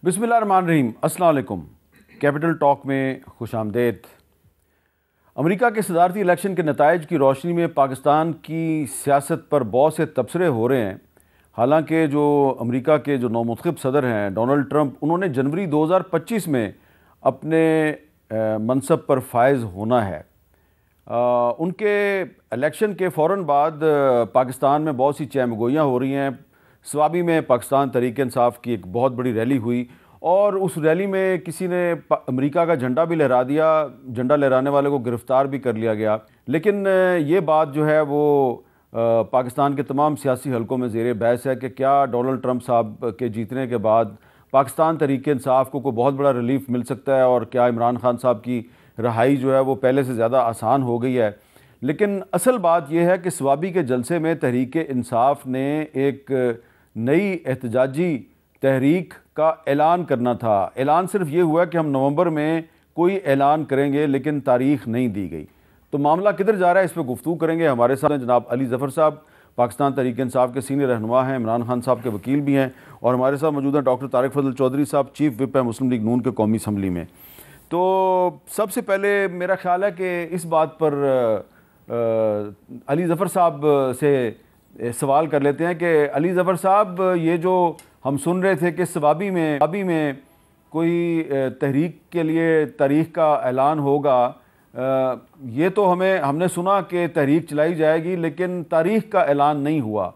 बिस्मिल्लाहिर्रहमानिर्रहीम, अस्सलाम वालेकुम। कैपिटल टॉक में खुश आमदेद। अमेरिका के सदारती इलेक्शन के नताइज की रोशनी में पाकिस्तान की सियासत पर बहुत से तबसरे हो रहे हैं। हालांकि जो अमेरिका के जो नौमुंतखब सदर हैं डोनाल्ड ट्रंप, उन्होंने जनवरी 2025 में अपने मनसब पर फायज़ होना है। उनके इलेक्शन के फ़ौरन बाद पाकिस्तान में बहुत सी चहमगोइयाँ हो रही हैं। स्वाबी में पाकिस्तान तहरीक इंसाफ की एक बहुत बड़ी रैली हुई और उस रैली में किसी ने अमेरिका का झंडा भी लहरा दिया। झंडा लहराने वाले को गिरफ़्तार भी कर लिया गया। लेकिन ये बात जो है वो पाकिस्तान के तमाम सियासी हलकों में ज़ेर बहस है कि क्या डोनाल्ड ट्रंप साहब के जीतने के बाद पाकिस्तान तहरीक इंसाफ को कोई बहुत बड़ा रिलीफ मिल सकता है और क्या इमरान खान साहब की रहाई जो है वो पहले से ज़्यादा आसान हो गई है। लेकिन असल बात यह है कि स्वाबी के जलसे में तहरीक इंसाफ ने एक नई एहतजाजी तहरीक का ऐलान करना था। ऐलान सिर्फ ये हुआ कि हम नवंबर में कोई ऐलान करेंगे, लेकिन तारीख़ नहीं दी गई। तो मामला किधर जा रहा है, इस पर गुफ्तगू करेंगे। हमारे साथ जनाब अली ज़फ़र साहब, पाकिस्तान तहरीक इंसाफ के सीनियर रहनुमा हैं, इमरान खान साहब के वकील भी हैं, और हमारे साथ मौजूद हैं डॉक्टर तारिक फजल चौधरी साहब, चीफ विप है मुस्लिम लीग नून के कौमी असम्बली में। तो सबसे पहले मेरा ख्याल है कि इस बात पर अली ज़फ़र साहब से सवाल कर लेते हैं कि अली ज़फ़र साहब, ये जो हम सुन रहे थे कि स्वाबी में कोई तहरीक के लिए तारीख़ का ऐलान होगा, ये तो हमने सुना कि तहरीक चलाई जाएगी, लेकिन तारीख़ का ऐलान नहीं हुआ।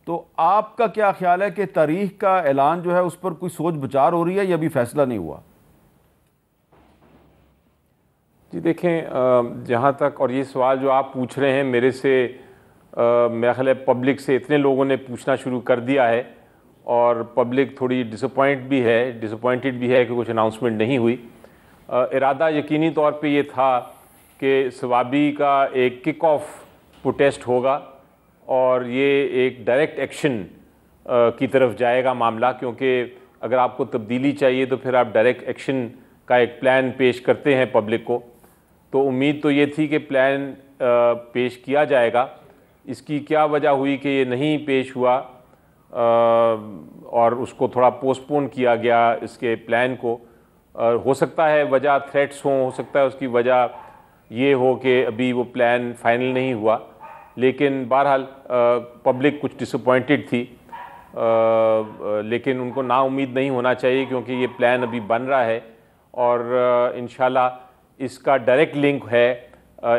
तो आपका क्या ख्याल है कि तारीख़ का ऐलान जो है उस पर कोई सोच विचार हो रही है या अभी फ़ैसला नहीं हुआ? जी देखें, जहाँ तक और ये सवाल जो आप पूछ रहे हैं मेरे से, मेरा ख्याल है पब्लिक से इतने लोगों ने पूछना शुरू कर दिया है और पब्लिक थोड़ी डिसअपॉइंटेड भी है कि कुछ अनाउंसमेंट नहीं हुई। इरादा यकीनी तौर पे ये था कि स्वाबी का एक किक ऑफ प्रोटेस्ट होगा और ये एक डायरेक्ट एक्शन की तरफ जाएगा मामला, क्योंकि अगर आपको तब्दीली चाहिए तो फिर आप डायरेक्ट एक्शन का एक प्लान पेश करते हैं पब्लिक को। तो उम्मीद तो ये थी कि प्लान पेश किया जाएगा। इसकी क्या वजह हुई कि ये नहीं पेश हुआ और उसको थोड़ा पोस्टपोन किया गया इसके प्लान को। हो सकता है वजह थ्रेट्स हों, हो सकता है उसकी वजह ये हो कि अभी वो प्लान फाइनल नहीं हुआ, लेकिन बहरहाल पब्लिक कुछ डिसअपॉइंटेड थी। लेकिन उनको नाउम्मीद नहीं होना चाहिए, क्योंकि ये प्लान अभी बन रहा है और इंशाल्लाह इसका डायरेक्ट लिंक है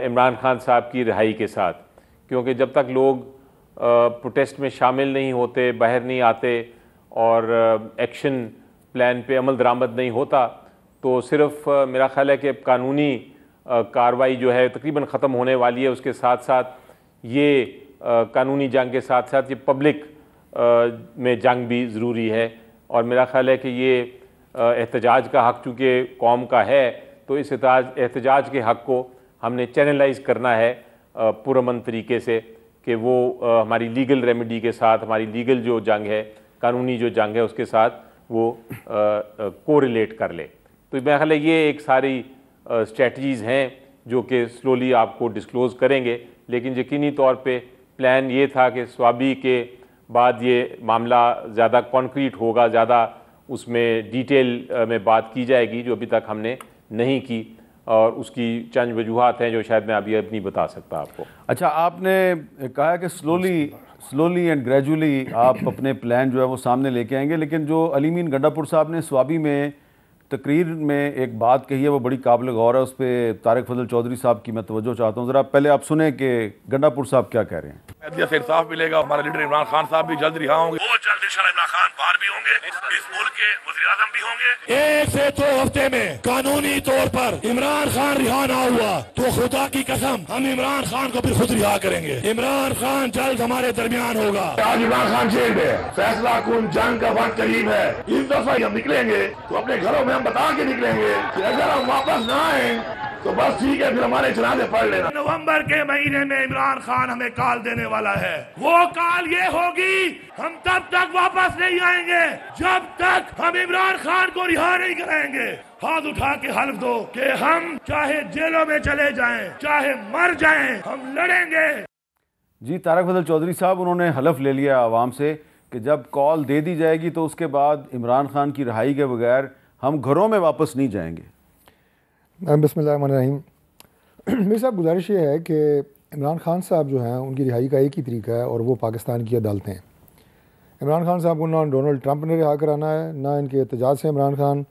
इमरान खान साहब की रिहाई के साथ। क्योंकि जब तक लोग प्रोटेस्ट में शामिल नहीं होते, बाहर नहीं आते और एक्शन प्लान पे अमल दरामद नहीं होता, तो सिर्फ मेरा ख्याल है कि कानूनी कार्रवाई जो है तकरीबन ख़त्म होने वाली है। उसके साथ साथ ये कानूनी जंग के साथ साथ ये पब्लिक में जंग भी ज़रूरी है। और मेरा ख्याल है कि ये एहतजाज का हक़ चूँकि कौम का है, तो इस एहतजाज के हक़ को हमने चैनलाइज़ करना है पुरअमन तरीके से कि वो हमारी लीगल रेमेडी के साथ, हमारी लीगल जो जंग है, कानूनी जो जंग है, उसके साथ वो कोरिलेट कर ले। तो मेरा ख्याल है ये एक सारी स्ट्रेटजीज़ हैं जो कि स्लोली आपको डिस्क्लोज़ करेंगे। लेकिन यकीनी तौर पे प्लान ये था कि स्वाबी के बाद ये मामला ज़्यादा कॉन्क्रीट होगा, ज़्यादा उसमें डिटेल में बात की जाएगी, जो अभी तक हमने नहीं की, और उसकी चंद वजूहात हैं जो शायद मैं अभी नहीं बता सकता आपको। अच्छा, आपने कहा कि स्लोली एंड ग्रेजुअली आप अपने प्लान जो है वो सामने लेके आएंगे, लेकिन जो अलीमीन गंडापुर साहब ने स्वाबी में तकरीर में एक बात कही है वो बड़ी काबिल गौर है। उस पर तारिक फजल चौधरी साहब की मैं तवज्जो चाहता हूँ। ज़रा पहले आप सुने कि गंडापुर साहब क्या कह रहे हैं। से इंसाफ मिलेगा, हमारे लीडर इमरान खान साहब भी जल्द रिहा होंगे, बहुत जल्द इंशाल्लाह इमरान खान बाहर भी होंगे, इस मुल्क के वज़ीर आज़म भी होंगे। 1 से 2 हफ्ते में कानूनी तौर पर इमरान खान रिहा ना हुआ तो खुदा की कसम हम इमरान खान को भी खुद रिहा करेंगे। इमरान खान जल्द हमारे दरमियान होगा। आज इमरान खान जेल में, फैसला कुन जंग का वक्त करीब है। इस दफा हम निकलेंगे तो अपने घरों में हम बता के निकलेंगे कि अगर हम वापस ना आए तो बस ठीक है, फिर हमारे जनाजे पढ़ लेना। नवंबर के महीने में इमरान खान हमें कॉल देने वाला है। वो कॉल ये होगी, हम तब तक वापस नहीं आएंगे जब तक हम इमरान खान को रिहा नहीं कराएंगे। हाथ उठा के हल्फ दो कि हम चाहे जेलों में चले जाएं, चाहे मर जाएं, हम लड़ेंगे। जी, तारिक फजल चौधरी साहब, उन्होंने हलफ ले लिया आवाम से कि जब कॉल दे दी जाएगी तो उसके बाद इमरान खान की रिहाई के बगैर हम घरों में वापस नहीं जाएंगे? बिस्मिल्लाहिर्रहमानिर्रहीम। मेरे साहब गुजारिश ये है कि इमरान खान साहब जो हैं उनकी रिहाई का एक ही तरीका है और वो पाकिस्तान की अदालतें हैं। इमरान खान साहब को ना डोनाल्ड ट्रंप ने रिहा कराना है, ना इनके एहतजाज से इमरान खान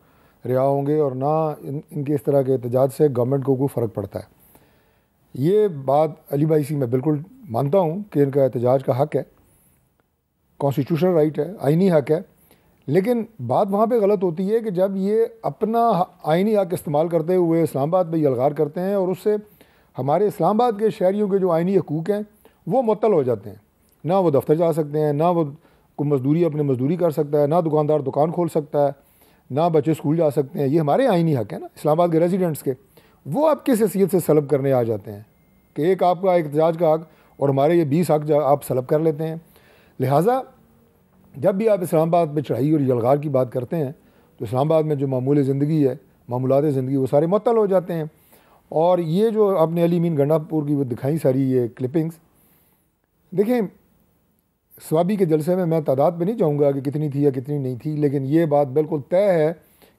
रिहा होंगे और ना इनके इस तरह के एहतजाज से गवर्नमेंट को कोई फ़र्क पड़ता है। ये बात अली भाई सी मैं बिल्कुल मानता हूँ कि इनका एहतजाज का हक़ है, कॉन्स्टिट्यूशनल राइट है, आइनी हक़ है, लेकिन बात वहाँ पे गलत होती है कि जब ये अपना आइनी हक़ इस्तेमाल करते हुए इस्लामाबाद पे यलगार करते हैं और उससे हमारे इस्लामाबाद के शहरियों के जो आइनी हकूक़ हैं वो मुअत्तल हो जाते हैं। ना वो दफ्तर जा सकते हैं, ना वो कोई मजदूरी अपनी मजदूरी कर सकता है, ना दुकानदार दुकान खोल सकता है, ना बच्चे स्कूल जा सकते हैं। ये हमारे आइनी हक़ है ना इस्लामाबाद के रेजिडेंट्स के, वो आपकी हैसियत से सलब करने आ जाते हैं कि एक आपका एहतजाज का हक़ और हमारे ये 20 हक़ आप सलब कर लेते हैं। लिहाजा जब भी आप इस्लामाबाद में चढ़ाई और यलगार की बात करते हैं तो इस्लामाबाद में जो मामूल ज़िंदगी है, मामूलात ज़िंदगी, वो सारे मुअत्तल हो जाते हैं। और ये जो आपने अली मीन गंडापुर की वो दिखाई सारी ये क्लिपिंग्स, देखें स्वाबी के जलसे में मैं तादाद पे नहीं जाऊँगा कि कितनी थी या कितनी नहीं थी, लेकिन ये बात बिल्कुल तय है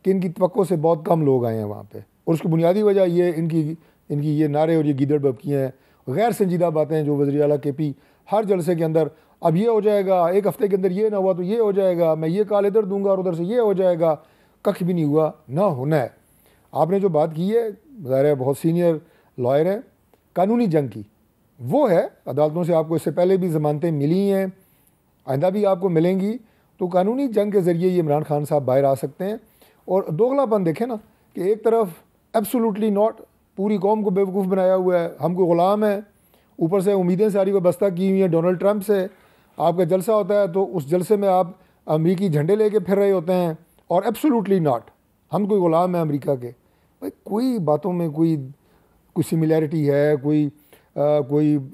कि इनकी तवक्को से बहुत कम लोग आए हैं वहाँ पे। और उसकी बुनियादी वजह ये इनकी ये नारे और ये गीदड़ बबकियाँ हैं, गैर संजीदा बातें जो वज़ीर आला KP हर जलसे के अंदर, अब ये हो जाएगा, एक हफ़्ते के अंदर ये ना हुआ तो ये हो जाएगा, मैं ये कॉल इधर दूंगा और उधर से ये हो जाएगा, कख भी नहीं हुआ, ना होना है। आपने जो बात की है, ज़ाहिर है बहुत सीनियर लॉयर हैं, कानूनी जंग की वो है, अदालतों से आपको इससे पहले भी ज़मानतें मिली हैं, आइंदा भी आपको मिलेंगी, तो कानूनी जंग के ज़रिए ये इमरान खान साहब बाहर आ सकते हैं। और दोगलापन देखें ना कि एक तरफ एब्सोल्युटली नॉट, पूरी कौम को बेवकूफ़ बनाया हुआ है, हम कोई ग़ुलाम है, ऊपर से उम्मीदें सारी वाबस्ता की हुई हैं डोनाल्ड ट्रंप से। आपका जलसा होता है तो उस जलसे में आप अमेरिकी झंडे लेके फिर रहे होते हैं, और एब्सोल्युटली नॉट, हम कोई ग़ुलाम है अमेरिका के। भाई कोई बातों में कोई सिमिलैरिटी है, कोई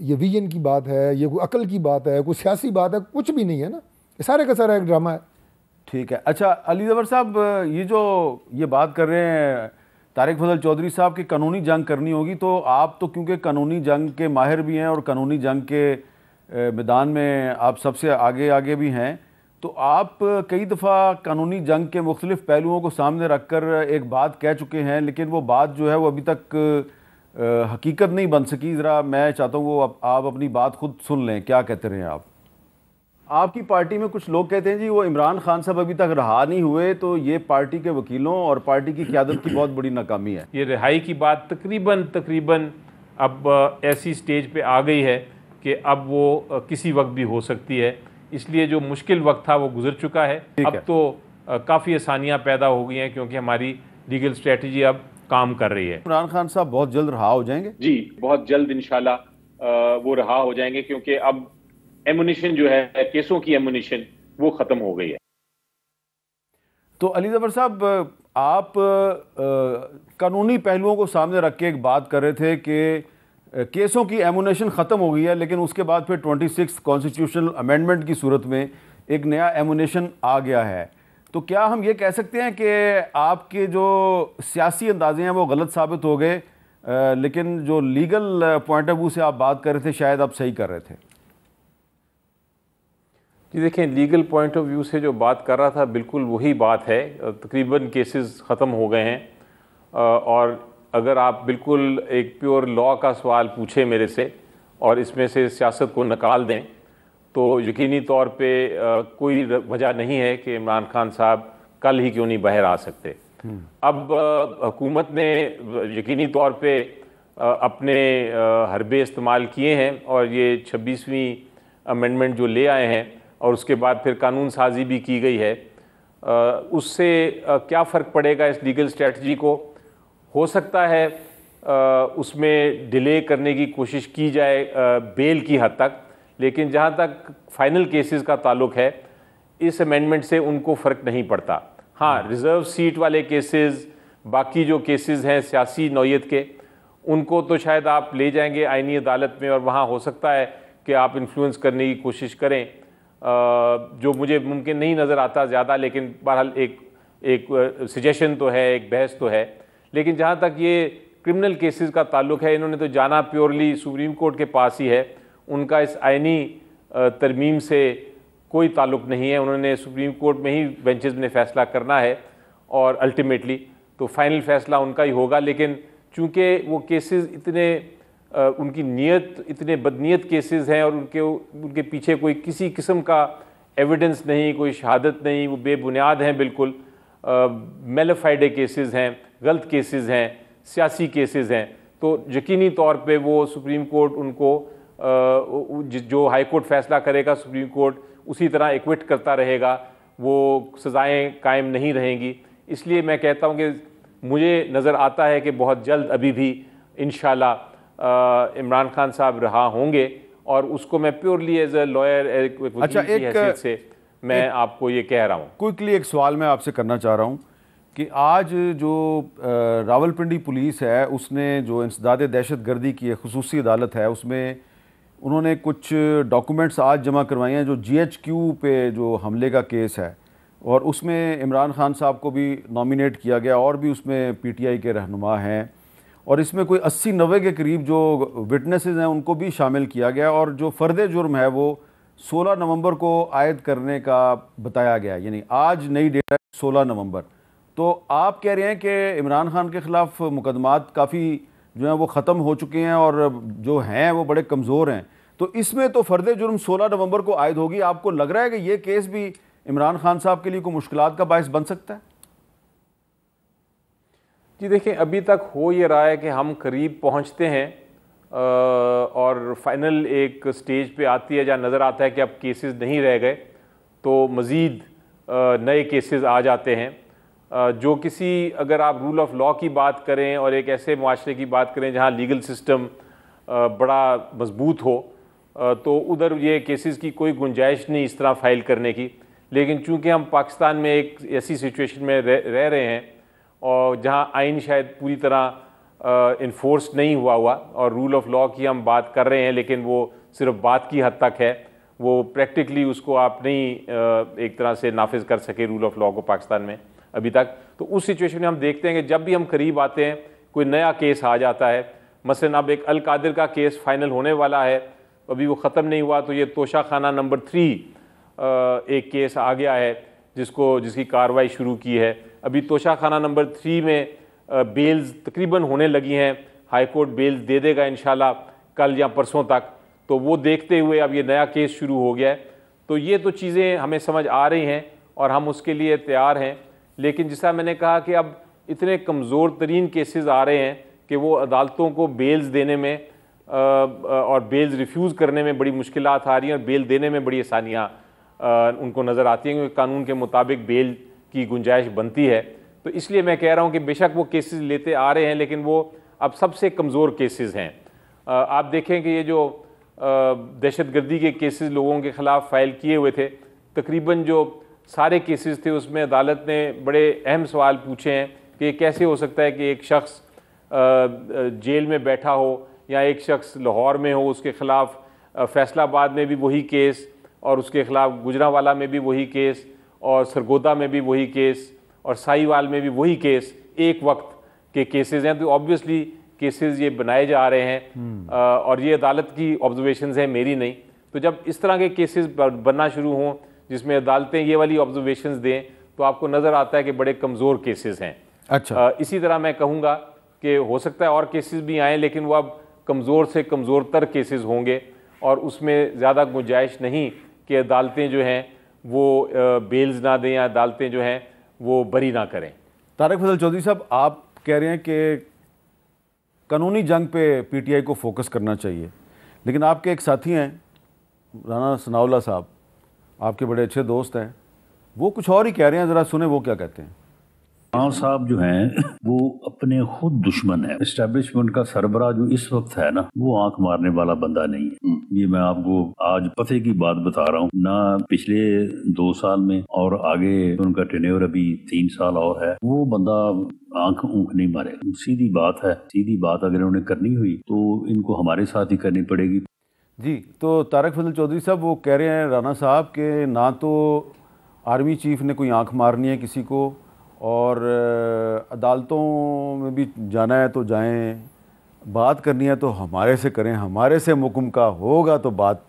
ये विजन की बात है, ये कोई अकल की बात है, कोई सियासी बात है, कुछ भी नहीं है ना, ये सारे का सारा एक ड्रामा है। ठीक है। अच्छा अली ज़फ़र साहब, ये बात कर रहे हैं तारिक फजल चौधरी साहब की कानूनी जंग करनी होगी, तो आप तो क्योंकि कानूनी जंग के माहिर भी हैं और कानूनी जंग के मैदान में आप सबसे आगे भी हैं, तो आप कई दफ़ा कानूनी जंग के मुख्तलिफ़ पहलुओं को सामने रख कर एक बात कह चुके हैं, लेकिन वो बात जो है वो अभी तक हकीकत नहीं बन सकी। ज़रा मैं चाहता हूँ वो आप अपनी बात खुद सुन लें, क्या कहते रहे आप। आपकी पार्टी में कुछ लोग कहते हैं जी वो इमरान खान साहब अभी तक रहा नहीं हुए, तो ये पार्टी के वकीलों और पार्टी की क़यादत की बहुत बड़ी नाकामी है। ये रिहाई की बात तकरीबन अब ऐसी स्टेज पे आ गई है कि अब वो किसी वक्त भी हो सकती है, इसलिए जो मुश्किल वक्त था वो गुजर चुका है। अब तो काफ़ी आसानियाँ पैदा हो गई हैं क्योंकि हमारी लीगल स्ट्रेटजी अब काम कर रही है। इमरान खान साहब बहुत जल्द रहा हो जाएंगे जी, बहुत जल्द इंशाल्लाह वो रहा हो जाएंगे, क्योंकि अब एमुनिशन जो है, केसों की एमुनिशन वो ख़त्म हो गई है। तो अली ज़फ़र साहब, आप कानूनी पहलुओं को सामने रख के एक बात कर रहे थे कि केसों की एमुनेशन ख़त्म हो गई है, लेकिन उसके बाद फिर 26 कॉन्स्टिट्यूशनल अमेंडमेंट की सूरत में एक नया एमुनेशन आ गया है। तो क्या हम ये कह सकते हैं कि आपके जो सियासी अंदाजे हैं वो गलत साबित हो गए, लेकिन जो लीगल पॉइंट ऑफ व्यू से आप बात कर रहे थे शायद आप सही कर रहे थे? जी देखें, लीगल पॉइंट ऑफ व्यू से जो बात कर रहा था बिल्कुल वही बात है। तकरीबन केसेस ख़त्म हो गए हैं, और अगर आप बिल्कुल एक प्योर लॉ का सवाल पूछे मेरे से और इसमें से सियासत को निकाल दें, तो यकीनी तौर पे कोई वजह नहीं है कि इमरान खान साहब कल ही क्यों नहीं बाहर आ सकते। अब हुकूमत ने यकीनी तौर पे अपने हरबे इस्तेमाल किए हैं और ये 26वीं अमेंडमेंट जो ले आए हैं और उसके बाद फिर कानून साजी भी की गई है, उससे क्या फ़र्क पड़ेगा इस लीगल स्ट्रेटजी को। हो सकता है उसमें डिले करने की कोशिश की जाए बेल की हद तक, लेकिन जहाँ तक फाइनल केसेस का ताल्लुक है इस अमेंडमेंट से उनको फ़र्क नहीं पड़ता। हाँ, रिज़र्व सीट वाले केसेस, बाकी जो केसेस हैं सियासी नौयत के, उनको तो शायद आप ले जाएंगे आईनी अदालत में और वहाँ हो सकता है कि आप इन्फ्लुएंस करने की कोशिश करें, जो मुझे मुमकिन नहीं नज़र आता ज़्यादा, लेकिन बहरहाल एक सजेशन तो है, एक बहस तो है। लेकिन जहाँ तक ये क्रिमिनल केसेस का ताल्लुक है, इन्होंने तो जाना प्योरली सुप्रीम कोर्ट के पास ही है। उनका इस आईनी तरमीम से कोई ताल्लुक नहीं है। उन्होंने सुप्रीम कोर्ट में ही बेंचेस में फ़ैसला करना है और अल्टीमेटली तो फाइनल फ़ैसला उनका ही होगा। लेकिन चूँकि वो केसेस इतने उनकी नीयत इतने बदनीयत केसेस हैं और उनके पीछे कोई किसी किस्म का एविडेंस नहीं, कोई शहादत नहीं, वो बेबुनियाद हैं बिल्कुल, मेलिफाइड केसेस हैं, गलत केसेस हैं, सियासी केसेस हैं, तो यकीनी तौर पे वो सुप्रीम कोर्ट उनको जो हाई कोर्ट फ़ैसला करेगा सुप्रीम कोर्ट उसी तरह एक्विट करता रहेगा, वो सज़ाएँ कायम नहीं रहेंगी। इसलिए मैं कहता हूँ कि मुझे नज़र आता है कि बहुत जल्द अभी भी इंशाल्लाह इमरान खान साहब रहा होंगे और उसको मैं प्योरली एज अ लॉयर एक वकील की हैसियत से मैं आपको ये कह रहा हूँ। क्विकली एक सवाल मैं आपसे करना चाह रहा हूँ कि आज जो रावलपिंडी पुलिस है उसने जो इंसदाद दहशत गर्दी की खुसूसी अदालत है उसमें उन्होंने कुछ डॉक्यूमेंट्स आज जमा करवाए हैं जो GHQ पे जो हमले का केस है, और उसमें इमरान खान साहब को भी नॉमिनेट किया गया और भी उसमें PTI के रहनुमा हैं, और इसमें कोई 80-90 के करीब जो विटनेसेस हैं उनको भी शामिल किया गया, और जो फ़र्द जुर्म है वो 16 नवंबर को आयद करने का बताया गया, यानी आज नई डेट है 16 नवंबर। तो आप कह रहे हैं कि इमरान खान के ख़िलाफ़ मुकदमात काफ़ी जो हैं वो ख़त्म हो चुके हैं और जो हैं वो बड़े कमज़ोर हैं, तो इसमें तो फ़र्द जुर्म 16 नवंबर को आयद होगी। आपको लग रहा है कि ये केस भी इमरान खान साहब के लिए कोई मुश्किलात का बायस बन सकता है? जी देखिए, अभी तक हो ये रहा है कि हम करीब पहुंचते हैं और फाइनल एक स्टेज पे आती है जहाँ नज़र आता है कि अब केसेस नहीं रह गए, तो मज़ीद नए केसेस आ जाते हैं जो किसी, अगर आप रूल ऑफ लॉ की बात करें और एक ऐसे मुआशरे की बात करें जहाँ लीगल सिस्टम बड़ा मजबूत हो, तो उधर ये केसेस की कोई गुंजाइश नहीं इस तरह फ़ाइल करने की। लेकिन चूँकि हम पाकिस्तान में एक ऐसी सिचुएशन में रह रहे हैं और जहाँ आइन शायद पूरी तरह इन्फोर्स नहीं हुआ और रूल ऑफ लॉ की हम बात कर रहे हैं, लेकिन वो सिर्फ बात की हद तक है, वो प्रैक्टिकली उसको आप नहीं एक तरह से नाफिज कर सके रूल ऑफ लॉ को पाकिस्तान में अभी तक। तो उस सिचुएशन में हम देखते हैं कि जब भी हम करीब आते हैं कोई नया केस आ जाता है। मसलन अब एक अल कादिर का केस फाइनल होने वाला है, अभी वो ख़त्म नहीं हुआ, तो ये तोशा खाना नंबर 3 एक केस आ गया है जिसकी कार्रवाई शुरू की है। अभी तोशा खाना नंबर 3 में बेल्स तकरीबन होने लगी हैं, हाई कोर्ट बेल्स दे देगा इंशाल्लाह कल या परसों तक। तो वो देखते हुए अब ये नया केस शुरू हो गया है। तो ये तो चीज़ें हमें समझ आ रही हैं और हम उसके लिए तैयार हैं। लेकिन जैसा मैंने कहा कि अब इतने कमज़ोर तरीन केसेस आ रहे हैं कि वो अदालतों को बेल्स देने में और बेल्स रिफ्यूज़ करने में बड़ी मुश्किलात आ रही हैं और बेल देने में बड़ी आसानियाँ उनको नज़र आती हैं, क्योंकि कानून के मुताबिक बेल की गुंजाइश बनती है। तो इसलिए मैं कह रहा हूँ कि बेशक वो केसेस लेते आ रहे हैं, लेकिन वो अब सबसे कमज़ोर केसेस हैं। आप देखें कि ये जो दहशतगर्दी के केसेस लोगों के ख़िलाफ़ फ़ाइल किए हुए थे, तकरीबन जो सारे केसेस थे उसमें अदालत ने बड़े अहम सवाल पूछे हैं कि कैसे हो सकता है कि एक शख्स जेल में बैठा हो या एक शख्स लाहौर में हो, उसके ख़िलाफ़ फैसलाबाद में भी वही केस और उसके ख़िलाफ़ गुजरांवाला में भी वही केस और सरगोदा में भी वही केस और साहिवाल में भी वही केस, एक वक्त के केसेस हैं। तो ऑब्वियसली केसेस ये बनाए जा रहे हैं और ये अदालत की ऑब्जर्वेशंस हैं, मेरी नहीं। तो जब इस तरह के केसेस बनना शुरू हों जिसमें अदालतें ये वाली ऑब्जर्वेशंस दें, तो आपको नज़र आता है कि बड़े कमज़ोर केसेस हैं। अच्छा, इसी तरह मैं कहूँगा कि हो सकता है और केसेस भी आएँ, लेकिन वो अब कमज़ोर से कमज़ोर तर केसेस होंगे और उसमें ज़्यादा गुंजाइश नहीं कि अदालतें जो हैं वो बेल्स ना दें या अदालतें जो हैं वो बरी ना करें। तारिक फजल चौधरी साहब, आप कह रहे हैं कि कानूनी जंग पे PTI को फोकस करना चाहिए, लेकिन आपके एक साथी हैं राना सनाउल्लाह साहब, आपके बड़े अच्छे दोस्त हैं, वो कुछ और ही कह रहे हैं, ज़रा सुने वो क्या कहते हैं। खान साहब जो हैं वो अपने खुद दुश्मन है। एस्टेब्लिशमेंट का सरबराह जो इस वक्त है ना, वो आंख मारने वाला बंदा नहीं है। ये मैं आपको आज पते की बात बता रहा हूँ ना, पिछले 2 साल में और आगे उनका टेन्योर अभी 3 साल और है, वो बंदा आंख ऊँख नहीं मारेगा। सीधी बात है, सीधी बात अगर उन्हें करनी हुई तो इनको हमारे साथ ही करनी पड़ेगी। जी, तो तारिक फजल चौधरी साहब वो कह रहे हैं राना साहब के ना तो आर्मी चीफ ने कोई आंख मारनी है किसी को, और अदालतों में भी जाना है तो जाएं, बात करनी है तो हमारे से करें, हमारे से मुकम का होगा तो बात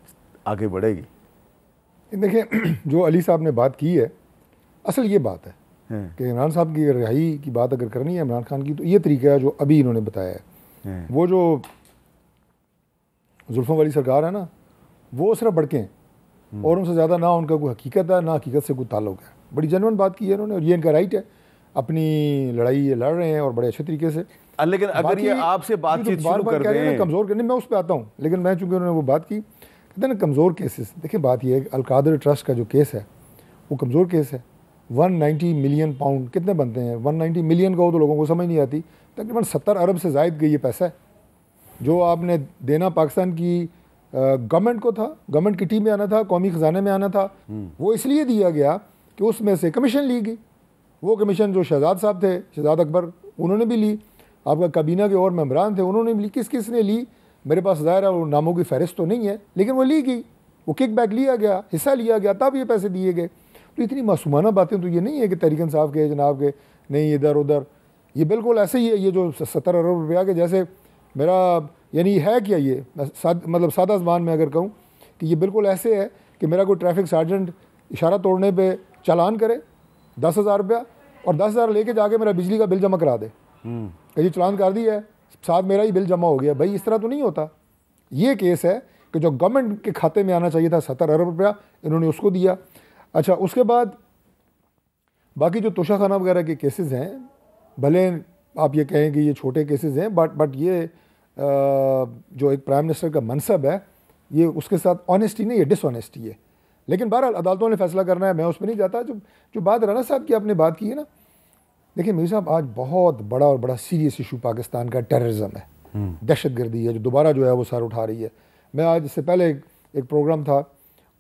आगे बढ़ेगी। देखिए जो अली साहब ने बात की है, असल ये बात है कि इमरान साहब की रिहाई की बात अगर करनी है इमरान खान की, तो ये तरीका है जो अभी इन्होंने बताया है। वो जो जुल्फ़ों वाली सरकार है ना, वो सिर्फ भड़के हैं और उनसे ज़्यादा ना उनका कोई हकीकत है ना हकीकत से कोई ताल्लुक है। बड़ी जेन्युइन बात की है इन्होंने और ये इनका राइट है, अपनी लड़ाई ये लड़ रहे हैं और बड़े अच्छे तरीके से। लेकिन अगर ये आपसे बातचीत शुरू कर दें, कमज़ोर करने, मैं उस पर आता हूँ, लेकिन मैं चूँकि उन्होंने वो बात की, कहते हैं ना कमज़ोर केसेस। देखिए बात ये है कि अल-कादर ट्रस्ट का जो केस है वो कमज़ोर केस है। 190 मिलियन पाउंड कितने बनते हैं? 190 मिलियन का हो तो लोगों को समझ नहीं आती, तकरीबन 70 अरब से ज़ायद का ये पैसा है जो आपने देना पाकिस्तान की गवर्नमेंट को था, गवर्नमेंट की टीम में आना था, कौमी ख़जाने में आना था। वो इसलिए दिया गया कि उसमें से कमीशन ली गई। वो कमीशन जो शहजाद साहब थे, शहजाद अकबर, उन्होंने भी ली, आपका काबीना के और मेम्बरान थे उन्होंने भी ली। किस किस ने ली मेरे पास ज़ाहिर है वो नामों की फहरिस्त तो नहीं है, लेकिन वो ली गई, वो किक बैक लिया गया, हिस्सा लिया गया, तब ये पैसे दिए गए। तो इतनी मासूमाना बातें तो ये नहीं है कि तहरीक इंसाफ के जनाब के नहीं इधर उधर, ये बिल्कुल ऐसे ही है। ये जो 70 अरब रुपया के जैसे मेरा यानी है क्या ये, मतलब सादा ज़बान में अगर कहूँ कि ये बिल्कुल ऐसे है कि मेरा कोई ट्रैफिक सार्जेंट इशारा तोड़ने पे चालान करे 10,000 रुपया और 10,000 लेके जाके मेरा बिजली का बिल जमा करा दे कि जी चालान कर दिया है, साथ मेरा ही बिल जमा हो गया। भाई इस तरह तो नहीं होता। ये केस है कि जो गवर्नमेंट के खाते में आना चाहिए था 70 अरब रुपया, इन्होंने उसको दिया। अच्छा, उसके बाद बाकी जो तोशाखाना वगैरह के केसेस हैं, भले आप ये कहें कि ये छोटे केसेस हैं, बट ये जो एक प्राइम मिनिस्टर का मनसब है, ये उसके साथ ऑनेस्टी नहीं, ये डिसऑनेस्टी है। लेकिन बहरहाल अदालतों ने फैसला करना है, मैं उसमें नहीं जाता। जो बात राना साहब की आपने बात की है ना, देखिए मीर साहब, आज बहुत बड़ा और बड़ा सीरियस इशू पाकिस्तान का टेररिज्म है, दहशतगर्दी है, जो दोबारा जो है वो सर उठा रही है। मैं आज इससे पहले एक प्रोग्राम था,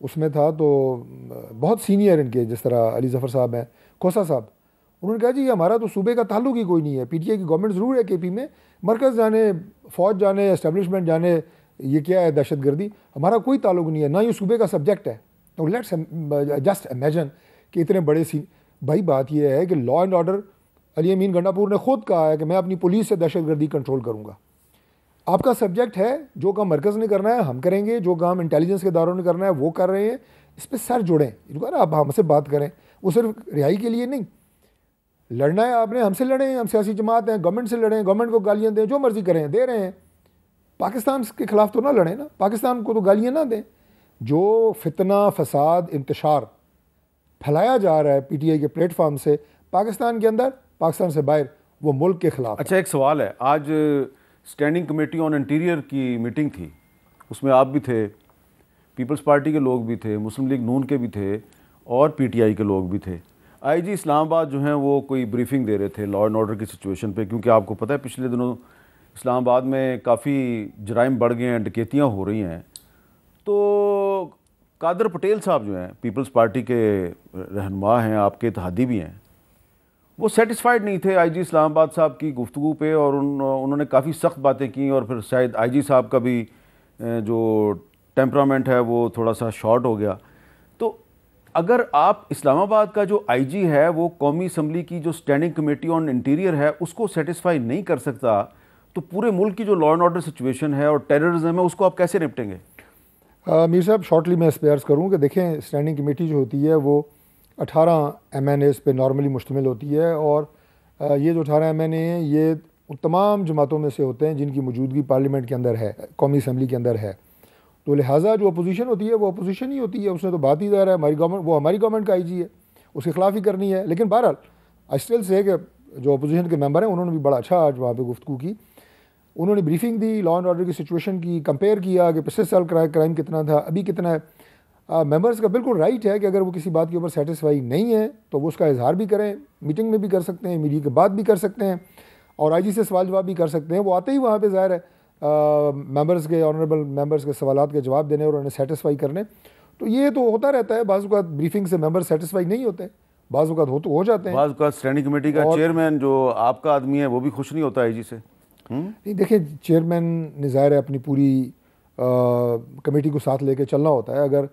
उसमें था तो बहुत सीनियर इनके, जिस तरह अली ज़फ़र साहब हैं, खोसा साहब, उन्होंने कहा जी हमारा तो सूबे का ताल्लुक ही कोई नहीं है। पीटीआई की गवर्नमेंट ज़रूर है केपी में, मरकज़ जाने, फ़ौज जाने, एस्टेब्लिशमेंट जाने ये क्या है दहशतगर्दी, हमारा कोई ताल्लुक नहीं है, ना ये सूबे का सब्जेक्ट है। तो लेट्स जस्ट इमेजिन कि इतने बड़े भाई बात ये है कि लॉ एंड ऑर्डर, अली अमीन गंडापुर ने खुद कहा है कि मैं अपनी पुलिस से दहशतगर्दी कंट्रोल करूँगा। आपका सब्जेक्ट है, जो काम मरकज़ ने करना है हम करेंगे, जो काम इंटेलिजेंस के इदारों ने करना है वो कर रहे हैं। इस पर सर जोड़ें, आप हमसे बात करें, वो सिर्फ रिहाई के लिए नहीं। लड़ना है आपने, हमसे लड़ें, हम सियासी जमात हैं, गवर्नमेंट से लड़ें, गवर्नमेंट को गालियाँ दें, जो मर्जी करें, दे रहे हैं। पाकिस्तान के ख़िलाफ़ तो ना लड़ें ना, पाकिस्तान को तो गालियाँ ना दें। जो फितना, फसाद, इंतशार फैलाया जा रहा है पीटीआई के प्लेटफार्म से, पाकिस्तान के अंदर, पाकिस्तान से बाहर, वो मुल्क के ख़िलाफ़। अच्छा, एक सवाल है, आज स्टैंडिंग कमेटी ऑन इंटीरियर की मीटिंग थी, उसमें आप भी थे, पीपल्स पार्टी के लोग भी थे, मुस्लिम लीग नून के भी थे और पीटीआई के लोग भी थे। आईजी इस्लामाबाद जो हैं वो कोई ब्रीफिंग दे रहे थे लॉ एंड ऑर्डर की सिचुएशन पे, क्योंकि आपको पता है पिछले दिनों इस्लामाबाद में काफ़ी जराइम बढ़ गए हैं, डकैतियाँ हो रही हैं। तो कादर पटेल साहब जो हैं, पीपल्स पार्टी के रहनुमा हैं, आपके इत्तेहादी भी हैं, वो सेटिस्फाइड नहीं थे आईजी इस्लामाबाद साहब की गुफ्तगू पे और उन्होंने काफ़ी सख्त बातें की और फिर शायद आईजी साहब का भी जो टेम्परामेंट है वो थोड़ा सा शॉर्ट हो गया। तो अगर आप इस्लामाबाद का जो आईजी है वो कौमी असम्बली की जो स्टैंडिंग कमेटी ऑन इंटीरियर है उसको सेटिस्फाई नहीं कर सकता, तो पूरे मुल्क की जो लॉ एंड ऑर्डर सिचुएशन है और टेररिज्म है उसको आप कैसे निपटेंगे? मीर साहब, शॉर्टली मैं इस पे अर्ज़ करूँ कि देखें, स्टैंडिंग कमेटी जो होती है वो 18 MNAs पे नॉर्मली मुश्तमिल होती है और ये जो 18 MNA हैं ये उन तमाम जमातों में से होते हैं जिनकी मौजूदगी पार्लियामेंट के अंदर है, कौमी असम्बली के अंदर है। तो लिहाजा जो अपोजिशन होती है वो अपोजिशन ही होती है, उसने तो बात ही ज़ाहिर है हमारी गवर्नमेंट, वो हमारी गवर्नमेंट का आईजी है, उसके खिलाफ ही करनी है। लेकिन बहरहाल आई स्टिल से कि जो अपोजिशन के मेंबर हैं उन्होंने भी बड़ा अच्छा आज वहाँ पर गुफ्तगू की, उन्होंने briefing the, law and order की सिचुएशन की, कंपेयर किया कि पिछले साल क्राइम कितना था, अभी कितना है। मेंबर्स का बिल्कुल राइट है कि अगर वो किसी बात के ऊपर सेटिस्फाई नहीं है तो वो उसका इजहार भी करें, मीटिंग में भी कर सकते हैं, मीडिया के बाद भी कर सकते हैं और आईजी से सवाल जवाब भी कर सकते हैं। वो आते ही वहाँ पे ज़ाहिर है मेंबर्स के, ऑनरेबल मेंबर्स के सवालात के जवाब देने और उन्हें सेटिस्फाई करने। तो ये तो होता रहता है, बाज़ औक़ात ब्रीफिंग से मेंबर सेटिस्फाई नहीं होते, बाज़ औक़ात हो जाते हैं। बाज़ औक़ात स्टैंडिंग कमेटी का चेयरमैन जो आपका आदमी है वो भी खुश नहीं होता आईजी से। नहीं, देखिए, चेयरमैन ने ज़ाहिर है अपनी पूरी कमेटी को साथ लेके चलना होता है। अगर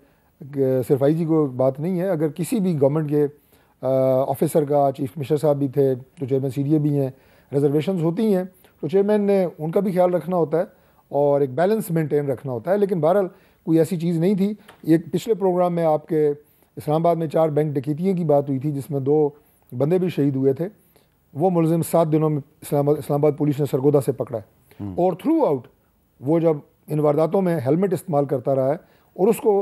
सिर्फ आईजी को बात नहीं है, अगर किसी भी गवर्नमेंट के ऑफिसर का, चीफ मिनिस्टर साहब भी थे तो चेयरमैन सीडीए भी हैं, रिजर्वेशंस होती हैं तो चेयरमैन ने उनका भी ख्याल रखना होता है और एक बैलेंस मेंटेन रखना होता है। लेकिन बहरहाल कोई ऐसी चीज़ नहीं थी। एक पिछले प्रोग्राम में आपके इस्लामाबाद में 4 बैंक डकैतियों की बात हुई थी जिसमें 2 बंदे भी शहीद हुए थे। वो मुलजिम 7 दिनों में इस्लामाबाद पुलिस ने सरगोदा से पकड़ा है और थ्रू आउट वो जब इन वारदातों में हेलमेट इस्तेमाल करता रहा है और उसको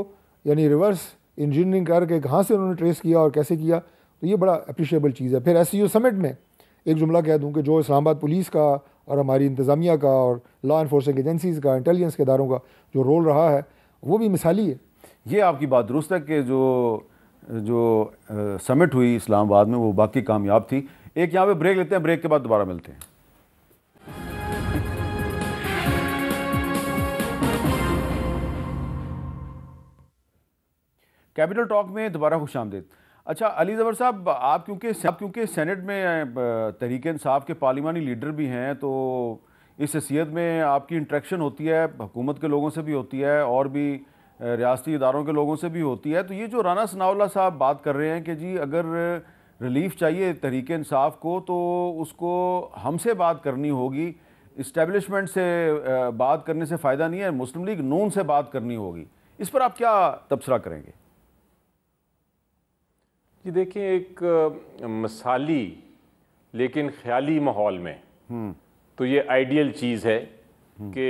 यानी रिवर्स इंजीनियरिंग करके कहाँ से उन्होंने ट्रेस किया और कैसे किया, तो ये बड़ा अप्रिशिएबल चीज़ है। फिर SCO समिट में एक जुमला कह दूँ कि जो इस्लामाबाद पुलिस का और हमारी इंतज़ामिया का और लॉ इन्फोर्सिंग एजेंसीज़ का, इंटेलिजेंस के इदारों का जो रोल रहा है वो भी मिसाली है। ये आपकी बात दुरुस्त है कि जो समिट हुई इस्लामाबाद में वो बाकी कामयाब थी। एक यहाँ पे ब्रेक लेते हैं, ब्रेक के बाद दोबारा मिलते हैं। कैपिटल टॉक में दोबारा खुशामदीद। अच्छा अली ज़फ़र साहब, आप क्योंकि सेनेट में तहरीक इंसाफ के पार्लिमानी लीडर भी हैं, तो इस हैसियत में आपकी इंटरेक्शन होती है, हुकूमत के लोगों से भी होती है और भी रियासती इदारों के लोगों से भी होती है। तो ये जो राना सनाउल्लाह साहब बात कर रहे हैं कि जी अगर रिलीफ चाहिए तहरीक इंसाफ को तो उसको हमसे बात करनी होगी, इस्टेब्लिशमेंट से बात करने से फ़ायदा नहीं है, मुस्लिम लीग नून से बात करनी होगी, इस पर आप क्या तबसरा करेंगे? जी देखिए, एक मिसाली लेकिन ख्याली माहौल में तो ये आइडियल चीज़ है कि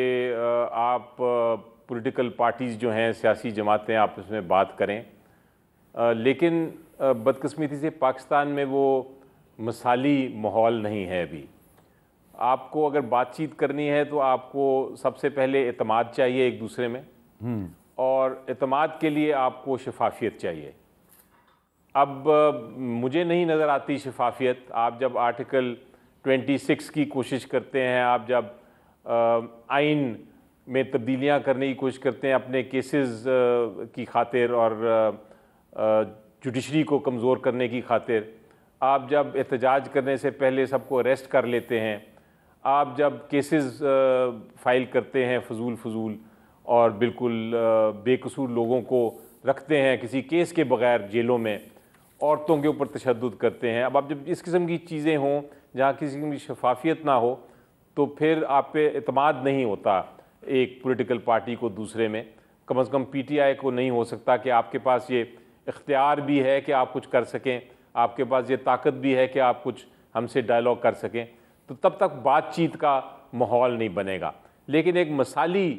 आप पॉलिटिकल पार्टीज़ जो हैं, सियासी जमातें आपस में बात करें, लेकिन बदकिस्मती से पाकिस्तान में वो मिसाली माहौल नहीं है अभी। आपको अगर बातचीत करनी है तो आपको सबसे पहले एतमाद चाहिए एक दूसरे में, और एतमाद के लिए आपको शफाफियत चाहिए। अब मुझे नहीं नज़र आती शफाफियत। आप जब आर्टिकल 26 की कोशिश करते हैं, आप जब आइन में तब्दीलियां करने की कोशिश करते हैं अपने केसेस की खातिर और जुडिशरी को कमज़ोर करने की खातिर, आप जब एहतजाज करने से पहले सबको अरेस्ट कर लेते हैं, आप जब केसेस फाइल करते हैं फजूल और बिल्कुल बेकसूर लोगों को रखते हैं किसी केस के बगैर जेलों में, औरतों के ऊपर तशद्दुद करते हैं, अब आप जब इस किस्म की चीज़ें हों जहाँ किसी किस्म की शफाफियत ना हो, तो फिर आप पे एतमाद नहीं होता एक पॉलिटिकल पार्टी को दूसरे में। कम से कम PTI को नहीं हो सकता कि आपके पास ये इख्तियार भी है कि आप कुछ कर सकें, आपके पास ये ताकत भी है कि आप कुछ हमसे डायलॉग कर सकें, तो तब तक बातचीत का माहौल नहीं बनेगा। लेकिन एक मिसाली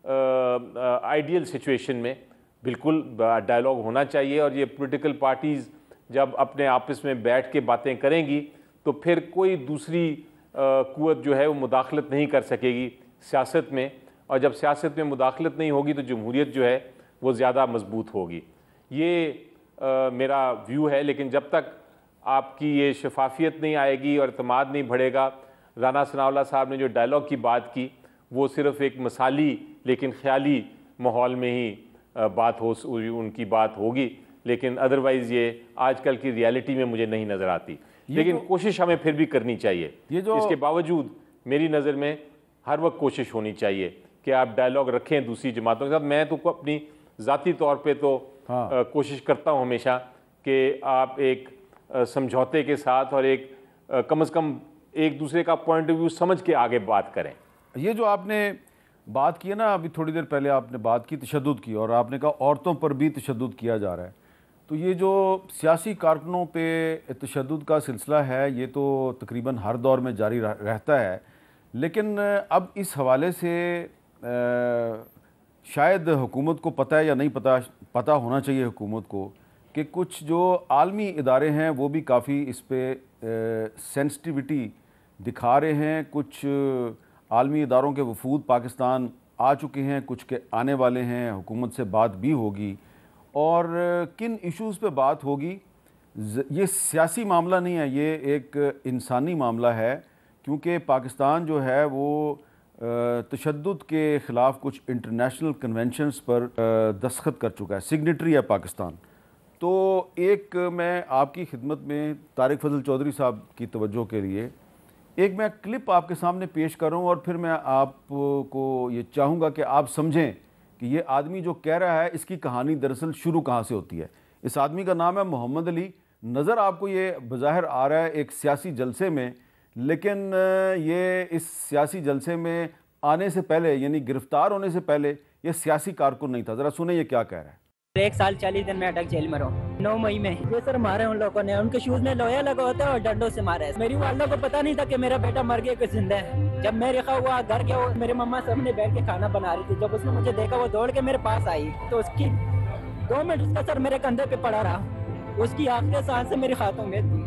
आइडियल सिचुएशन में बिल्कुल डायलॉग होना चाहिए, और ये पॉलिटिकल पार्टीज़ जब अपने आपस में बैठ के बातें करेंगी तो फिर कोई दूसरी कुव्वत जो है वो मुदाखलत नहीं कर सकेगी सियासत में, और जब सियासत में मुदाखलत नहीं होगी तो जमहूरियत जो है वो ज़्यादा मजबूत होगी। ये मेरा व्यू है। लेकिन जब तक आपकी ये शफाफियत नहीं आएगी और एतमाद नहीं बढ़ेगा, राना सनाउल्लाह साहब ने जो डायलॉग की बात की वो सिर्फ़ एक मिसाली लेकिन ख्याली माहौल में ही उनकी बात होगी, लेकिन अदरवाइज़ ये आजकल की रियलिटी में मुझे नहीं नज़र आती। लेकिन कोशिश हमें फिर भी करनी चाहिए। इसके बावजूद मेरी नज़र में हर वक्त कोशिश होनी चाहिए कि आप डायलॉग रखें दूसरी जमातों के साथ। मैं तो अपनी ज़ाती तौर पे तो कोशिश करता हूँ हमेशा कि आप एक समझौते के साथ और एक कम से कम एक दूसरे का पॉइंट ऑफ व्यू समझ के आगे बात करें। ये जो आपने बात की है ना, अभी थोड़ी देर पहले आपने बात की तशद्दुद की, और आपने कहा औरतों पर भी तशद्दुद किया जा रहा है, तो ये जो सियासी कारकुनों पे तशद्दुद का सिलसिला है ये तो तकरीबन हर दौर में जारी रहता है। लेकिन अब इस हवाले से शायद हुकूमत को पता है या नहीं पता होना चाहिए हुकूमत को कि कुछ जो आलमी इदारे हैं वो भी काफ़ी इस पर सेंसिटिविटी दिखा रहे हैं। कुछ आलमी इदारों के वफूद पाकिस्तान आ चुके हैं, कुछ के आने वाले हैं, हुकूमत से बात भी होगी। और किन इश्यूज़ पे बात होगी, ये सियासी मामला नहीं है, ये एक इंसानी मामला है, क्योंकि पाकिस्तान जो है वो तशद्दुद के ख़िलाफ़ कुछ इंटरनेशनल कन्वेंशंस पर दस्तखत कर चुका है, सिग्नेटरी है पाकिस्तान। तो एक मैं आपकी खिदमत में तारिक फजल चौधरी साहब की तवज्जो के लिए एक मैं क्लिप आपके सामने पेश कर रहा हूँ, और फिर मैं आपको ये चाहूँगा कि आप समझें कि ये आदमी जो कह रहा है इसकी कहानी दरअसल शुरू कहाँ से होती है। इस आदमी का नाम है मोहम्मद अली। नज़र आपको ये बज़ाहिर आ रहा है एक सियासी जलसे में, लेकिन ये इस सियासी जलसे में आने से पहले यानी गिरफ़्तार होने से पहले ये सियासी कारकुन नहीं था। ज़रा सुने ये क्या कह रहा है। 1 साल 40 दिन में अटक जेल में रहा 9 मई में ये सर मारे उन लोगों ने, उनके शूज में लोहा लगा होता है और डंडों से मारे। मेरी वालिदा को पता नहीं था कि मेरा बेटा मर गया कि जिंदा है। जब मैं रखा हुआ घर गया, मेरी मम्मा सामने बैठ के खाना बना रही थी। जब उसने मुझे देखा वो दौड़ के मेरे पास आई तो उसकी 2 मिनट उसका सर मेरे कंधे पे पड़ा रहा। उसकी आखिरी सांस से मेरी खातों में थी।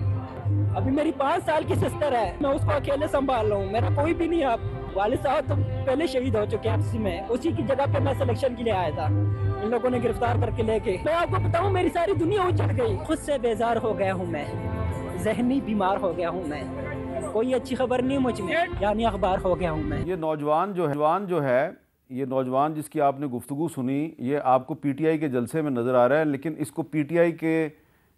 अभी मेरी 5 साल की सिस्टर है, मैं उसको अकेले संभाल रहा हूँ, मेरा कोई भी नहीं। आप वालिद साहब तो पहले शहीद हो चुके हैं एफसी में, उसी की जगह पे मैं सिलेक्शन के लिए आया था। इन लोगों ने गिरफ्तार करके लेके, मैं आपको बताऊं मेरी सारी दुनिया उजड़ गई। खुद से बेजार हो गया हूँ मैं, जहनी बीमार हो गया हूँ मैं, कोई अच्छी खबर नहीं मुझ में, यानी अखबार हो गया हूँ मैं। ये नौजवान जो है ये नौजवान जिसकी आपने गुफ्तगू सुनी, ये आपको पीटीआई के जलसे में नज़र आ रहा है, लेकिन इसको पीटीआई के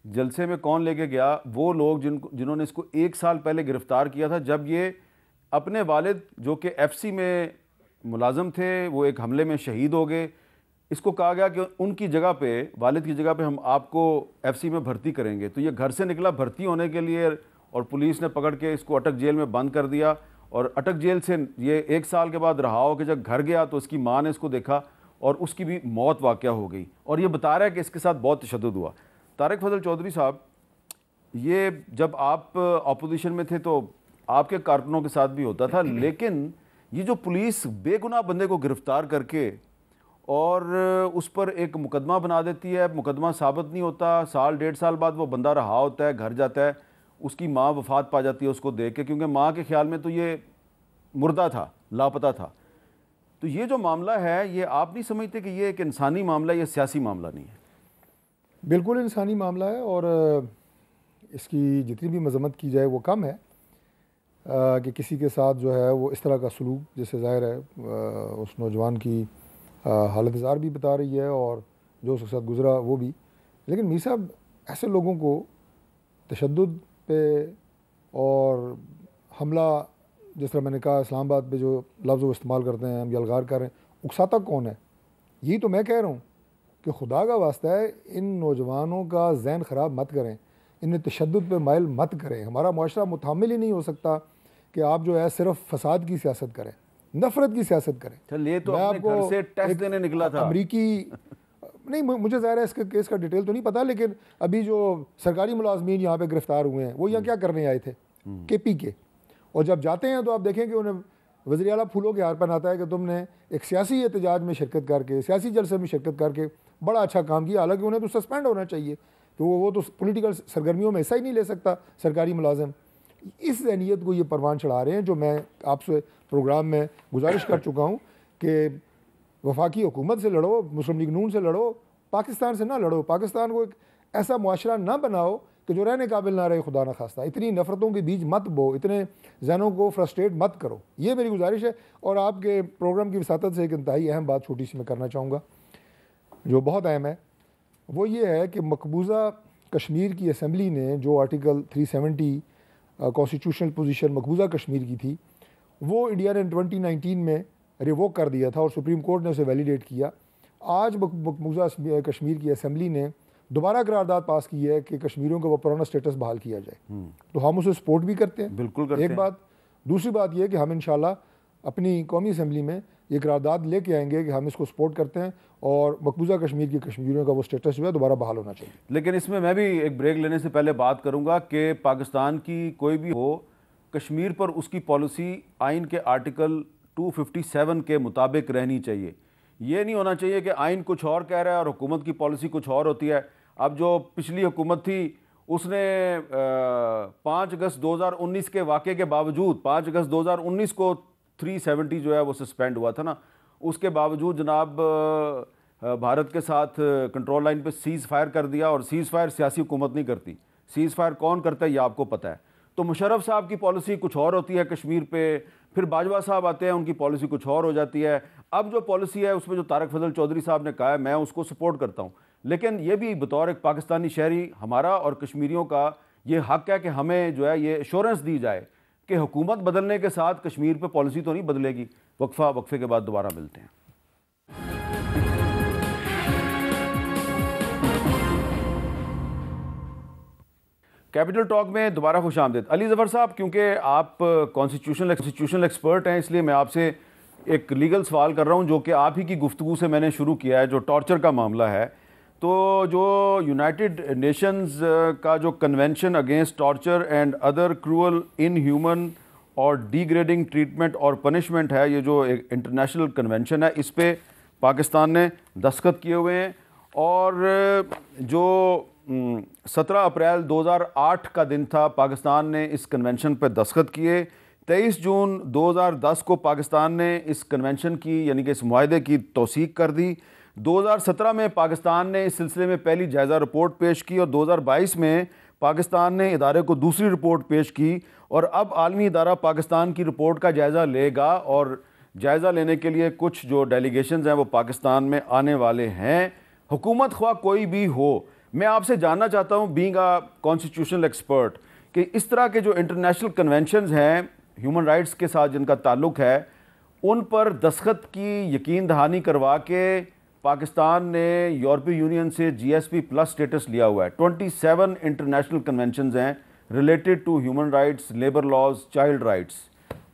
जलसे में कौन लेके गया? वो लोग जिन्होंने इसको 1 साल पहले गिरफ़्तार किया था, जब ये अपने वालिद जो कि एफसी में मुलाजम थे वो एक हमले में शहीद हो गए। इसको कहा गया कि उनकी जगह पे, वालिद की जगह पे हम आपको एफसी में भर्ती करेंगे। तो ये घर से निकला भर्ती होने के लिए और पुलिस ने पकड़ के इसको अटक जेल में बंद कर दिया। और अटक जेल से ये 1 साल के बाद रहा हो कि जब घर गया तो उसकी माँ ने इसको देखा और उसकी भी मौत वाक़या हो गई। और ये बता रहा है कि इसके साथ बहुत तशद्दुद हुआ। तारिक फजल चौधरी साहब, ये जब आप अपोजिशन में थे तो आपके कारकुनों के साथ भी होता था, लेकिन ये जो पुलिस बेगुनाह बंदे को गिरफ़्तार करके और उस पर एक मुकदमा बना देती है, मुकदमा साबित नहीं होता, 1-1.5 साल बाद वो बंदा रहा होता है, घर जाता है, उसकी माँ वफ़ात पा जाती है उसको देख के, क्योंकि माँ के ख्याल में तो ये मुर्दा था, लापता था। तो ये जो मामला है, ये आप नहीं समझते कि ये एक इंसानी मामला है, ये सियासी मामला नहीं है? बिल्कुल इंसानी मामला है और इसकी जितनी भी मजम्मत की जाए वो कम है कि किसी के साथ जो है वो इस तरह का सलूक, जैसे ज़ाहिर है उस नौजवान की हालत ज़ार भी बता रही है और जो उसके साथ गुज़रा वो भी। लेकिन मीर साहब, ऐसे लोगों को तशद्दुद पे और हमला, जिस तरह मैंने कहा इस्लामाबाद पे जो लफ्ज़ वो इस्तेमाल करते हैं, हम यलगार कर रहे हैं, उकसाता कौन है? यही तो मैं कह रहा हूँ कि खुदा का वास्ता है इन नौजवानों का जहन ख़राब मत करें, इन्हें तशद्दुद पे माइल मत करें। हमारा मुआशरा मुतहम्मिल ही नहीं हो सकता कि आप जो है सिर्फ फसाद की सियासत करें, नफ़रत की सियासत करें। चल, ये तो अपने घर से टेस्ट देने निकला था अमरीकी नहीं, मुझे ज़ाहिर है इसके केस का डिटेल तो नहीं पता, लेकिन अभी जो सरकारी मुलाजमीन यहाँ पे गिरफ्तार हुए हैं वो यहाँ क्या करने आए थे? केपी के। और जब जाते हैं तो आप देखें कि उन्हें वज़ीर आला फूलों के हार पहनाता है कि तुमने एक सियासी एहतजाज में शिरकत करके, सियासी जलसे में शिरकत करके बड़ा अच्छा काम किया। हालांकि उन्हें तो सस्पेंड होना चाहिए, तो वो तो पॉलिटिकल सरगर्मियों में हिस्सा ही नहीं ले सकता सरकारी मुलाजिम। इस जहनीत को ये परवान चढ़ा रहे हैं, जो मैं आपसे प्रोग्राम में गुजारिश कर चुका हूँ कि वफाकी हुकूमत से लड़ो, मुस्लिम लीग नून से लड़ो, पाकिस्तान से ना लड़ो। पाकिस्तान को एक ऐसा मुआशरा ना बनाओ कि जो रहने काबिल ना रहे, खुदा न खास्ता। इतनी नफ़रतों के बीज मत बो, इतने जहनों को फ्रस्ट्रेट मत करो, ये मेरी गुजारिश है। और आपके प्रोग्राम की वसातत से एक इंतहाई अहम बात छोटी सी मैं करना चाहूँगा, जो बहुत अहम है। वो ये है कि मकबूजा कश्मीर की असम्बली ने जो आर्टिकल 370 कॉन्स्टिट्यूशनल पोजीशन मकबूजा कश्मीर की थी, वो इंडिया ने 2019 में रिवोक कर दिया था और सुप्रीम कोर्ट ने उसे वैलिडेट किया। आज मकबूजा कश्मीर की असम्बली ने दोबारा करारदाद पास की है कि कश्मीरियों का वो पुराना स्टेटस बहाल किया जाए। तो हम उसे सपोर्ट भी करते हैं, बिल्कुल करते हैं। एक बात। दूसरी बात यह कि हम इंशाल्लाह अपनी कौमी असम्बली में ये करारदाद लेके आएंगे कि हम इसको सपोर्ट करते हैं और मकबूजा कश्मीर के कश्मीरियों का वो स्टेटस जो है दोबारा बहाल होना चाहिए। लेकिन इसमें मैं भी एक ब्रेक लेने से पहले बात करूंगा कि पाकिस्तान की कोई भी हो, कश्मीर पर उसकी पॉलिसी आइन के आर्टिकल 257 के मुताबिक रहनी चाहिए। ये नहीं होना चाहिए कि आइन कुछ और कह रहा है और हुकूमत की पॉलिसी कुछ और होती है। अब जो पिछली हुकूमत थी उसने 5 अगस्त 2019 के वाक़े के बावजूद, 5 अगस्त 2019 को 370 जो है वो सस्पेंड हुआ था ना, उसके बावजूद जनाब भारत के साथ कंट्रोल लाइन पे सीज़ फायर कर दिया। और सीज़ फायर सियासी हुकूमत नहीं करती, सीज़ फायर कौन करता है ये आपको पता है। तो मुशर्रफ साहब की पॉलिसी कुछ और होती है कश्मीर पे, फिर बाजवा साहब आते हैं उनकी पॉलिसी कुछ और हो जाती है। अब जो पॉलिसी है उसमें जो तारिक फजल चौधरी साहब ने कहा है, मैं उसको सपोर्ट करता हूँ, लेकिन ये भी बतौर एक पाकिस्तानी शहरी हमारा और कश्मीरियों का ये हक़ है कि हमें जो है ये एश्योरेंस दी जाए कि हुकूमत बदलने के साथ कश्मीर पे पॉलिसी तो नहीं बदलेगी। वक्फे के बाद दोबारा मिलते हैं। कैपिटल टॉक में दोबारा खुश आमदीद। अली ज़फ़र साहब, क्योंकि आप कॉन्स्टिट्यूशनल एक्सपर्ट हैं, इसलिए मैं आपसे एक लीगल सवाल कर रहा हूँ जो कि आप ही की गुफ्तगू से मैंने शुरू किया है, जो टॉर्चर का मामला है। तो जो यूनाइटेड नेशंस का जो convention against torture and other cruel, inhuman और डिग्रेडिंग ट्रीटमेंट और पनिशमेंट है, ये जो एक इंटरनेशनल कन्वेंशन है, इस पे पाकिस्तान ने दस्तखत किए हुए हैं। और जो 17 अप्रैल 2008 का दिन था, पाकिस्तान ने इस कन्वेंशन पर दस्तखत किए। 23 जून 2010 को पाकिस्तान ने इस कन्वेंशन की यानी कि इस मुआहदे की तौसीक कर दी। 2017 में पाकिस्तान ने इस सिलसिले में पहली जायज़ा रिपोर्ट पेश की और 2022 में पाकिस्तान ने इदारे को दूसरी रिपोर्ट पेश की। और अब आलमी इदारा पाकिस्तान की रिपोर्ट का जायज़ा लेगा और जायज़ा लेने के लिए कुछ जो डेलीगेशंस हैं वो पाकिस्तान में आने वाले हैं। हुकूमत ख्वाह कोई भी हो, मैं आपसे जानना चाहता हूँ, बीइंग अ कॉन्स्टिट्यूशनल एक्सपर्ट, कि इस तरह के जो इंटरनेशनल कन्वेंशंस हैं ह्यूमन राइट्स के साथ जिनका ताल्लुक़ है, उन पर दस्तखत की यकीन दहानी करवा के पाकिस्तान ने यूरोपीय यूनियन से GSP प्लस स्टेटस लिया हुआ है। 27 इंटरनेशनल कन्वेंशंस हैं related to human rights, labour laws, child rights.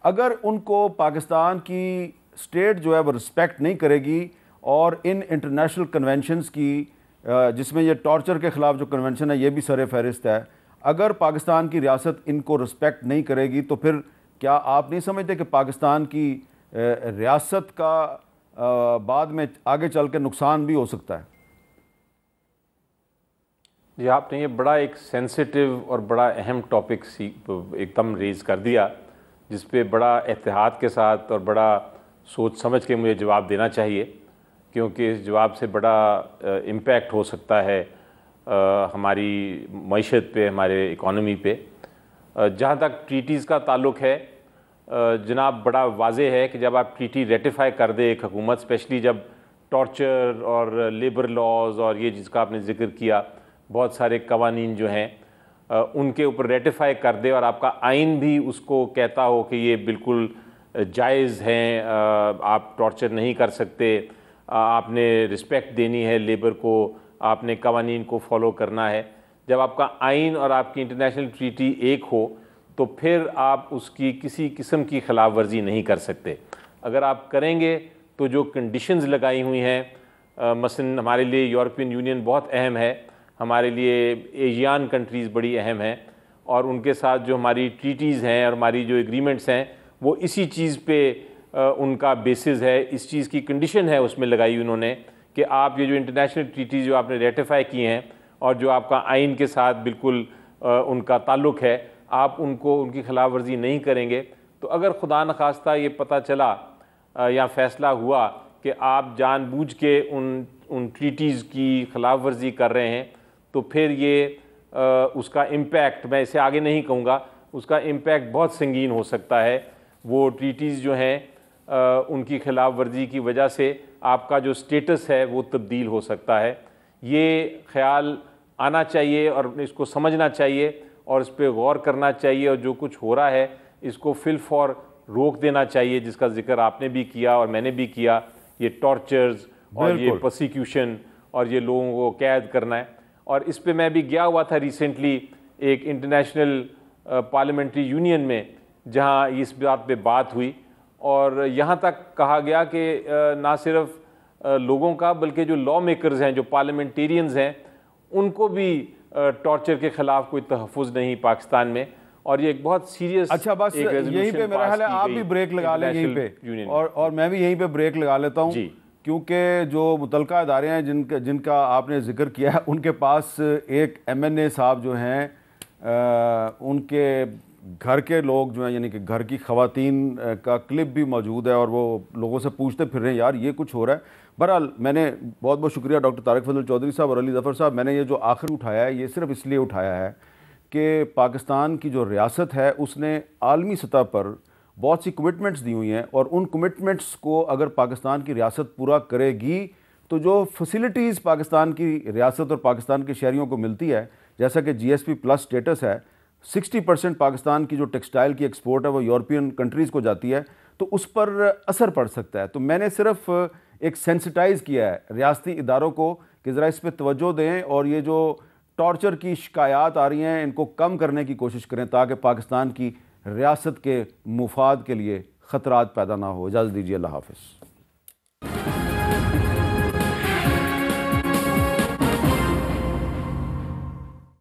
अगर उनको पाकिस्तान की स्टेट जो है वो रिस्पेक्ट नहीं करेगी और इन इंटरनेशनल कन्वेंशंस की जिसमें ये टॉर्चर के ख़िलाफ़ जो कन्वेंशन है ये भी सर फहरिस्त है, अगर पाकिस्तान की रियासत इनको रिस्पेक्ट नहीं करेगी तो फिर क्या आप नहीं समझते कि पाकिस्तान की रियासत का बाद में आगे चल के नुकसान भी हो सकता है? जी, आपने ये बड़ा एक सेंसिटिव और बड़ा अहम टॉपिक एकदम रेज कर दिया, जिस पे बड़ा एहतियात के साथ और बड़ा सोच समझ के मुझे जवाब देना चाहिए, क्योंकि इस जवाब से बड़ा इम्पैक्ट हो सकता है हमारी मईशत पे, हमारे इकॉनमी पे। जहाँ तक ट्रीटीज़ का ताल्लुक़ है, जनाब, बड़ा वाज़े है कि जब आप ट्रीटी रेटिफाई कर दे एक हुकूमत, स्पेशली जब टॉर्चर और लेबर लॉज और ये जिसका आपने ज़िक्र किया, बहुत सारे कवानीन जो हैं उनके ऊपर रेटिफाई कर दे और आपका आइन भी उसको कहता हो कि ये बिल्कुल जायज़ हैं, आप टॉर्चर नहीं कर सकते, आपने रिस्पेक्ट देनी है लेबर को, आपने कवानीन को फॉलो करना है। जब आपका आइन और आपकी इंटरनेशनल ट्रीटी एक हो तो फिर आप उसकी किसी किस्म की खिलाफ वर्जी नहीं कर सकते। अगर आप करेंगे तो जो कंडीशंस लगाई हुई हैं, मसलन हमारे लिए यूरोपियन यूनियन बहुत अहम है, हमारे लिए एशियान कंट्रीज़ बड़ी अहम हैं, और उनके साथ जो हमारी ट्रीटीज़ हैं और हमारी जो एग्रीमेंट्स हैं वो इसी चीज़ पे उनका बेसिस है, इस चीज़ की कंडीशन है उसमें लगाई उन्होंने कि आप ये जो इंटरनेशनल ट्रीटीज़ जो आपने रेटिफाई की हैं और जो आपका आइन के साथ बिल्कुल उनका ताल्लुक़ है, आप उनको उनकी खिलाफ वर्जी नहीं करेंगे। तो अगर खुदा न खास्ता ये पता चला या फ़ैसला हुआ कि आप जानबूझ के उन ट्रीटीज़ की खिलाफ वर्जी कर रहे हैं, तो फिर ये उसका इम्पैक्ट, मैं इसे आगे नहीं कहूँगा, उसका इम्पैक्ट बहुत संगीन हो सकता है। वो ट्रीटीज़ जो हैं उनकी खिलाफ वर्जी की वजह से आपका जो स्टेटस है वो तब्दील हो सकता है। ये ख्याल आना चाहिए और इसको समझना चाहिए और इस पर गौर करना चाहिए, और जो कुछ हो रहा है इसको फिल फॉर रोक देना चाहिए, जिसका जिक्र आपने भी किया और मैंने भी किया, ये टॉर्चर्स और ये प्रोसिक्यूशन और ये लोगों को कैद करना है। और इस पे मैं भी गया हुआ था रिसेंटली एक इंटरनेशनल पार्लियामेंट्री यूनियन में, जहाँ इस बात पे बात हुई और यहाँ तक कहा गया कि ना सिर्फ लोगों का बल्कि जो लॉ मेकर्स हैं, जो पार्लियामेंटेरियंस हैं, उनको भी टॉर्चर के ख़िलाफ़ कोई तहफ़्फ़ुज़ नहीं पाकिस्तान में। और ये एक बहुत सीरियस, अच्छा, बस यहीं पे मेरा ख्याल है आप भी ब्रेक लगा लें यहीं पे, और मैं भी यहीं पे ब्रेक लगा लेता हूँ, क्योंकि जो मुतलका इदारे हैं जिनका आपने जिक्र किया है, उनके पास एक MNA साहब जो हैं उनके घर के लोग जो हैं, यानी कि घर की ख़वातीन का क्लिप भी मौजूद है और वो लोगों से पूछते फिर रहे हैं यार ये कुछ हो रहा है। बहरहाल, मैंने बहुत बहुत शुक्रिया डॉक्टर तारिक फजल चौधरी साहब और अली ज़फ़र साहब, मैंने ये जो आखिर उठाया है ये सिर्फ इसलिए उठाया है कि पाकिस्तान की जो रियासत है उसने आलमी सतह पर बहुत सी कमिटमेंट्स दी हुई हैं, और उन कमिटमेंट्स को अगर पाकिस्तान की रियासत पूरा करेगी तो जो फैसिलिटीज़ पाकिस्तान की रियासत और पाकिस्तान के शहरियों को मिलती है, जैसा कि GSP प्लस स्टेटस है, 60% पाकिस्तान की जो टेक्सटाइल की एक्सपोर्ट है वो यूरोपियन कंट्रीज़ को जाती है, तो उस पर असर पड़ सकता है। तो मैंने सिर्फ एक सेंसिटाइज़ किया है रियासती इदारों को कि ज़रा इस पर तवज्जो दें और ये जो टॉर्चर की शिकायत आ रही हैं इनको कम करने की कोशिश करें, ताकि पाकिस्तान की रियासत के मुफाद के लिए ख़तरात पैदा ना हो। इजाज़त दीजिए, अल्लाह हाफ़िज़।